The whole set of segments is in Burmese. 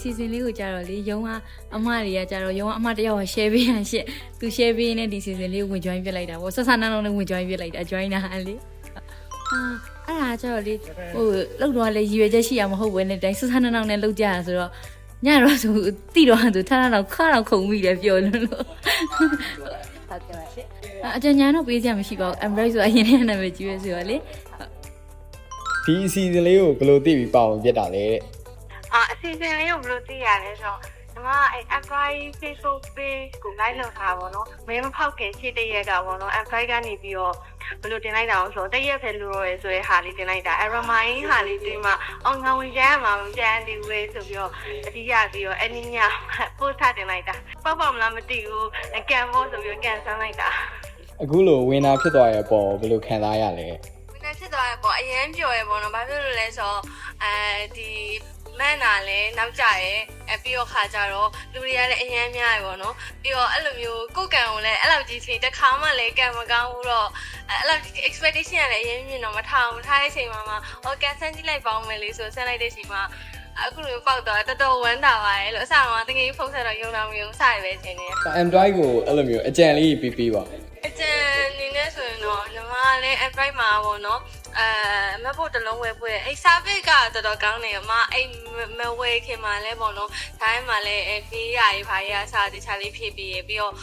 season လေးကိုကြာတော့လေရုံးကအမတွေကကြာတော့ရုံးကအမတယောက် share ပေးရရှင့်သူ share ပေးနေဒီ season လေးကိုဝင် join ပြလိုက်တာပေါ့ဆက်ဆန်းနှောင်းနဲ့ဝင် join ပြလိုက်တာ join တာလေအဲ့ဒါကြာတော့လေဟိုလောက်တော့လေရည်ရွယ်ချက်ရှိရမဟုတ်ဘူးနဲ့တိုင်းဆက်ဆန်းနှောင်းနဲ့လောက်ကြရဆိုတော့ညတော့ဆိုတိတော့သူထားတော့ခါတော့ခုံမိတယ်ပြောလို့ဟုတ်ကဲ့ပါရှင့်အကြညာတော့ပေးစရာမရှိပါဘူး embrace ဆိုအရင်ကနာမည်ကြီးပဲဆိုတော့လေဒီအစီအစဉ်လေးကိုဘယ်လိုသိပြီးပေါအောင်ပြတ်တာလဲအစီအစဉ်လေးကိုဘယ်လိုသိရလဲဆိုတော့ညီမအဲ့ Android Facebook page ကို like လုပ်ထားပါတော့မင်းမဖောက်ခင်ရှေ့တရက်ကပေါ့နော် Android ကနေပြီးတော့ဘယ်လိုတင်လိုက်တာအောင်ဆိုတော့တရက်ပဲလို့ရယ်ဆိုရဲဟာလေးတင်လိုက်တာ remind ဟာလေးတင်မှငါဝင်ကြရမှာမကြမ်းသေးဘူးဆိုပြီးတော့အတိရပြီးတော့အဲ့ဒီည post ထတင်လိုက်တာပေါ့မလားမသိဘူးကန်ဖို့ဆိုပြီးကန်ဆန်းလိုက်တာအခုလိုဝင်တာဖြစ်သွားရဲ့ပေါ့ဘယ်လိုခံစားရလဲဖြစ်သွားရပေါ့အရင်ပြောရပေါ့နော်ဘာဖြစ်လို့လဲဆိုတော့ဒီမန်နာလည်းနောက်ကြရဲပြီးတော့ခါကြတော့လူတွေကလည်းအရင်များရပေါ့နော်ပြီးတော့အဲ့လိုမျိုးကိုယ်ကံကိုလည်းအဲ့လိုကြီးချိန်တစ်ခါမှလည်းကံမကောင်းဘူးတော့အဲ့လို expectation ကလည်းအရင်မြင်တော့မထားတဲ့အချိန်မှာကန်ဆန်းကြည့်လိုက်ပေါင်းမယ်လေဆိုဆန်းလိုက်တဲ့အချိန်မှာအခုလိုပေါက်တော့တော်တော်ဝမ်းသာပါရဲ့လို့အဆောင်ကတကယ်ဖုန်းဆက်တော့ယုံတော်မျိုးစရပဲချိန်နေ Android ကိုအဲ့လိုမျိုးအကြံလေးပြီးပါအကျန်နေနေဆိုရင်တော့ညီမလည်း Android မှာပေါ့နော်မတ်ဖို့တလုံးဝယ်ပွဲအဲ့ service ကတော်တော်ကောင်းနေမှာအဲ့မဝယ်ခင်မှာလည်းပေါ့နော်ဒါမှမလည်းဖေးရရေးဘာရအစားတခြားလေးဖြည့်ပြီးပြီးတော့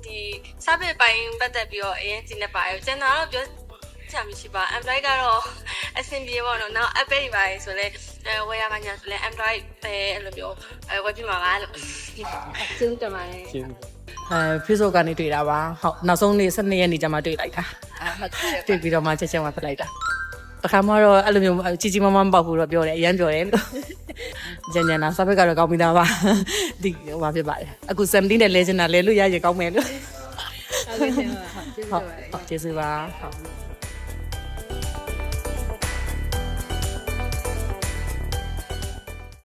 ဒီ service ပိုင်းပတ်သက်ပြီးတော့အရင်ကြည့်နေပါရောကျန်တာတော့ပြောချင်မရှိပါ Android ကတော့အဆင်ပြေပေါ့နော်နောက် app တွေပါဆိုလဲဝယ်ရမှညာဆိုလဲ Android ပဲအဲ့လိုမျိုးဝယ်ပြမှာပါလို့ကျေးဇူးတင်ပါတယ်Facebook ကနေတွေ့တာပါဟုတ်နောက်ဆုံးနေ့12ရက်နေ့ကျမှတွေ့လိုက်တာတွေ့ပြီးတော့မှချက်ချင်းမှဖြစ်လိုက်တာတခါမှတော့အဲ့လိုမျိုးကြီးကြီးမားမားမပေါက်ဘူးတော့ပြောတယ်အရန်ပြောတယ်လို့ညညနာစာဖက်ကတော့ကောင်းပြီးသားပါဒီဟိုမှာဖြစ်ပါတယ်အခု17နဲ့ legend လဲလို့ရရကောင်းမယ်လို့ဟုတ်ကျေးဇူးပါဟုတ်